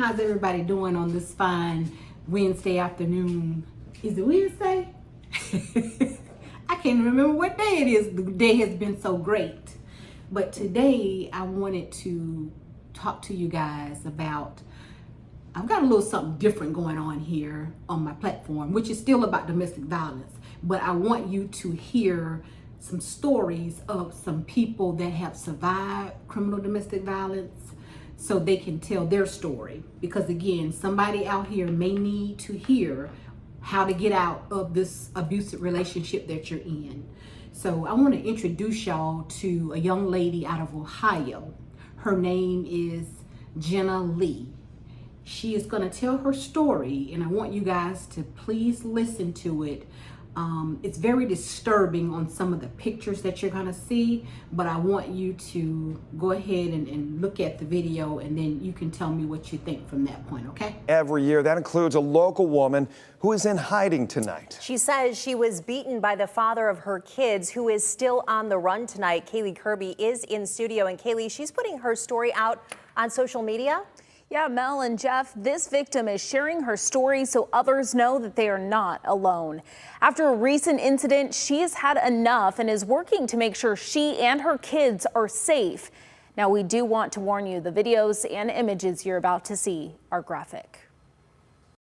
How's everybody doing on this fine Wednesday afternoon? Is it Wednesday? I can't remember what day it is. The day has been so great. But today I wanted to talk to you guys about, I've got a little something different going on here on my platform, which is still about domestic violence. But I want you to hear some stories of some people that have survived criminal domestic violence so they can tell their story. Because again, somebody out here may need to hear how to get out of this abusive relationship that you're in. So I want to introduce y'all to a young lady out of Ohio. Her name is Jenna Lee. She is going to tell her story, and I want you guys to please listen to it. It's very disturbing on some of the pictures that you're going to see, but I want you to go ahead and look at the video, and then you can tell me what you think from that point, okay? Every year, that includes a local woman who is in hiding tonight. She says she was beaten by the father of her kids, who is still on the run tonight. Kaylee Kirby is in studio, and Kaylee, she's putting her story out on social media. Yeah, Mel and Jeff, this victim is sharing her story so others know that they are not alone. After a recent incident, she has had enough and is working to make sure she and her kids are safe. Now, we do want to warn you, the videos and images you're about to see are graphic.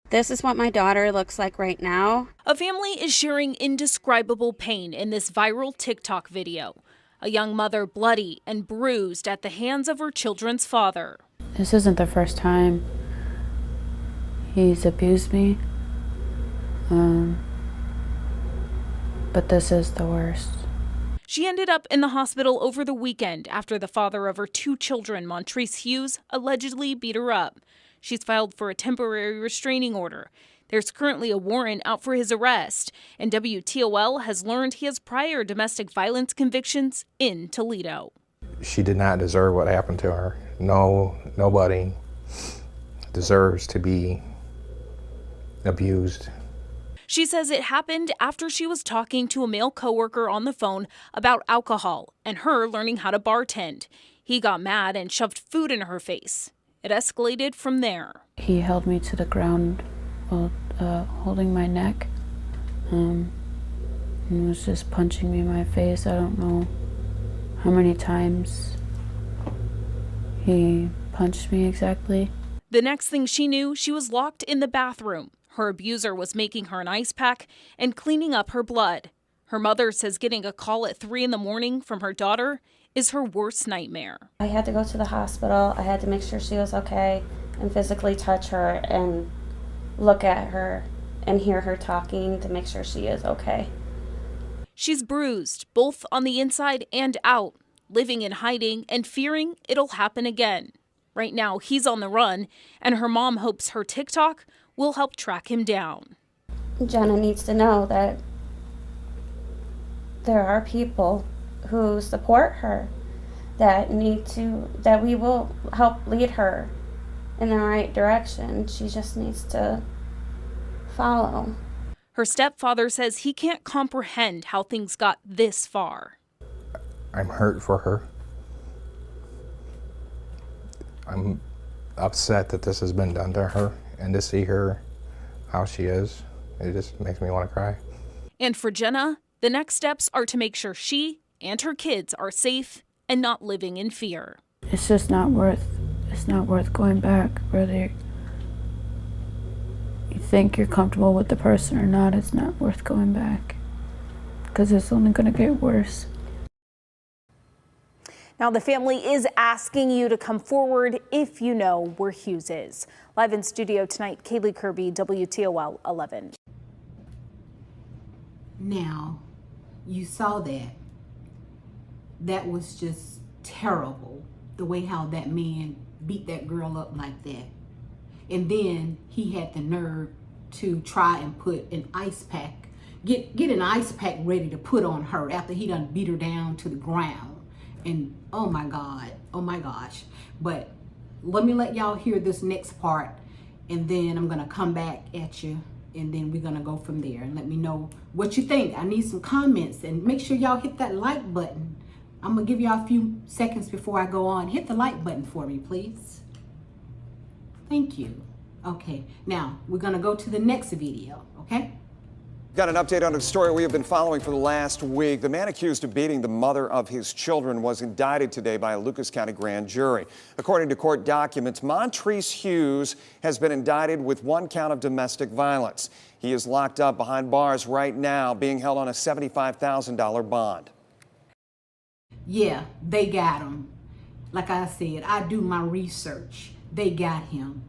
This is what my daughter looks like right now. A family is sharing indescribable pain in this viral TikTok video. A young mother bloody and bruised at the hands of her children's father. This isn't the first time he's abused me, but this is the worst. She ended up in the hospital over the weekend after the father of her two children, Montrese Hughes, allegedly beat her up. She's filed for a temporary restraining order. There's currently a warrant out for his arrest, and WTOL has learned he has prior domestic violence convictions in Toledo. She did not deserve what happened to her. No, nobody deserves to be abused. She says it happened after she was talking to a male coworker on the phone about alcohol and her learning how to bartend. He got mad and shoved food in her face. It escalated from there. He held me to the ground while holding my neck and was just punching me in my face. I don't know how many times he punched me exactly. The next thing she knew, she was locked in the bathroom. Her abuser was making her an ice pack and cleaning up her blood. Her mother says getting a call at 3 a.m. from her daughter is her worst nightmare. I had to go to the hospital. I had to make sure she was okay and physically touch her and look at her and hear her talking to make sure she is okay. She's bruised, both on the inside and out, living in hiding and fearing it'll happen again. Right now, he's on the run, and her mom hopes her TikTok will help track him down. Jenna needs to know that there are people who support her that we will help lead her in the right direction. She just needs to follow. Her stepfather says he can't comprehend how things got this far. I'm hurt for her. I'm upset that this has been done to her, and to see her how she is, it just makes me want to cry. And for Jenna, the next steps are to make sure she and her kids are safe and not living in fear. It's just not worth going back, whether you think you're comfortable with the person or not. It's not worth going back because it's only going to get worse. Now, the family is asking you to come forward if you know where Hughes is. Live in studio tonight, Kaylee Kirby, WTOL 11. Now, you saw that. That was just terrible, the way how that man beat that girl up like that. And then he had the nerve to try and put an ice pack, get an ice pack ready to put on her after he done beat her down to the ground. And oh my God, oh my gosh. But let me let y'all hear this next part, and then I'm gonna come back at you, and then we're gonna go from there. And let me know what you think. I need some comments, and make sure y'all hit that like button. I'm gonna give y'all a few seconds before I go on. Hit the like button for me, please. Thank you. Okay, now we're gonna go to the next video, okay? Got an update on a story we have been following for the last week. The man accused of beating the mother of his children was indicted today by a Lucas County grand jury. According to court documents, Montrese Hughes has been indicted with 1 count of domestic violence. He is locked up behind bars right now, being held on a $75,000 bond. Yeah, they got him. Like I said, I do my research. They got him.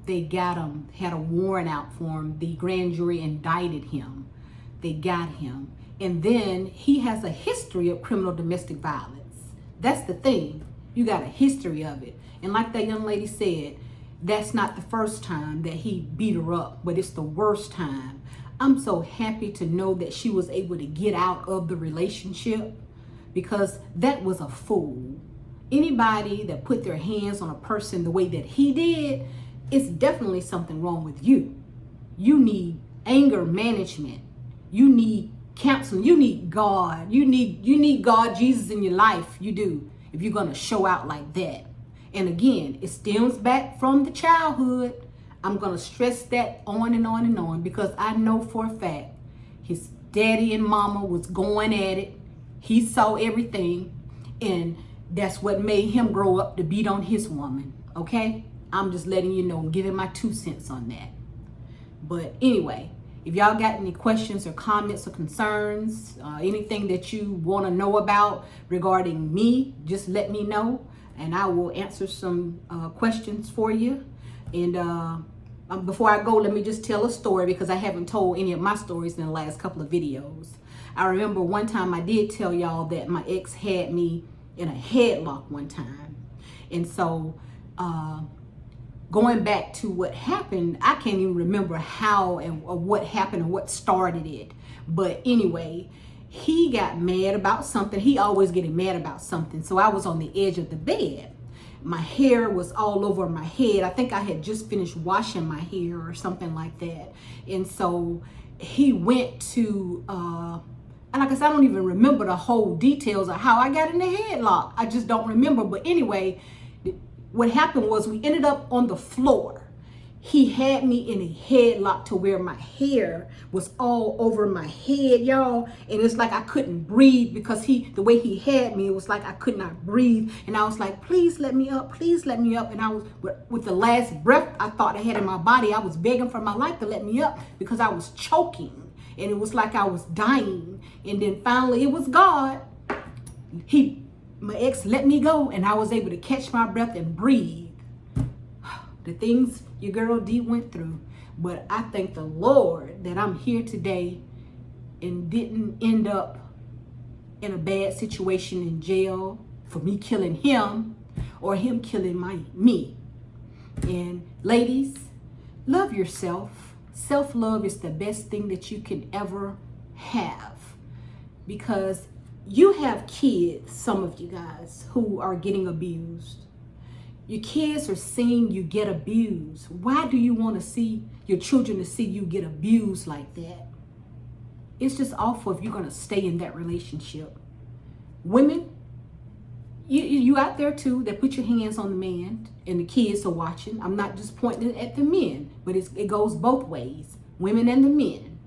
They got him, had a warrant out for him. The grand jury indicted him. They got him. And then he has a history of criminal domestic violence. That's the thing. You got a history of it. And like that young lady said, that's not the first time that he beat her up, but it's the worst time. I'm so happy to know that she was able to get out of the relationship, because that was a fool. Anybody that put their hands on a person the way that he did, it's definitely something wrong with you. You need anger management. You need counseling. You need God. You need God, Jesus in your life. You do, if you're gonna show out like that. And again, it stems back from the childhood. I'm gonna stress that on and on and on, because I know for a fact his daddy and mama was going at it. He saw everything, and that's what made him grow up to beat on his woman, okay? I'm just letting you know, giving my 2 cents on that. But anyway, if y'all got any questions or comments or concerns, anything that you want to know about regarding me, just let me know, and I will answer some questions for you. And before I go, let me just tell a story, because I haven't told any of my stories in the last couple of videos. I remember one time I did tell y'all that my ex had me in a headlock one time. And so going back to what happened, I can't even remember how or what happened or what started it. But anyway, he got mad about something. He always getting mad about something. So I was on the edge of the bed. My hair was all over my head. I think I had just finished washing my hair or something like that. And so he went to, and like I said, I don't even remember the whole details of how I got in the headlock. I just don't remember. But anyway, what happened was we ended up on the floor. He had me in a headlock to where my hair was all over my head, y'all. And it's like I couldn't breathe, because the way he had me, it was like I could not breathe. And I was like, please let me up, please let me up. And I was, with the last breath I thought I had in my body, I was begging for my life to let me up, because I was choking. And it was like I was dying. And then finally it was God. My ex let me go, and I was able to catch my breath and breathe. The things your girl D went through. But I thank the Lord that I'm here today and didn't end up in a bad situation in jail for me killing him or him killing me. And ladies, love yourself. Self-love is the best thing that you can ever have, because you have kids, some of you guys, who are getting abused. Your kids are seeing you get abused. Why do you want to see your children to see you get abused like that? It's just awful if you're going to stay in that relationship. Women, you out there too that put your hands on the man, and the kids are watching. I'm not just pointing at the men, but it goes both ways, women and the men.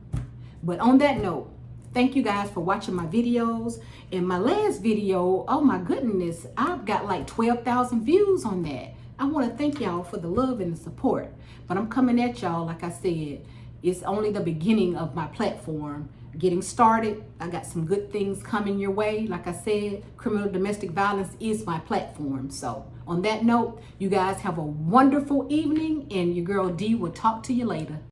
But on that note, thank you guys for watching my videos. And my last video, oh my goodness, I've got like 12,000 views on that. I want to thank y'all for the love and the support. But I'm coming at y'all, like I said, it's only the beginning of my platform. Getting started, I got some good things coming your way. Like I said, criminal domestic violence is my platform. So on that note, you guys have a wonderful evening, and your girl D will talk to you later.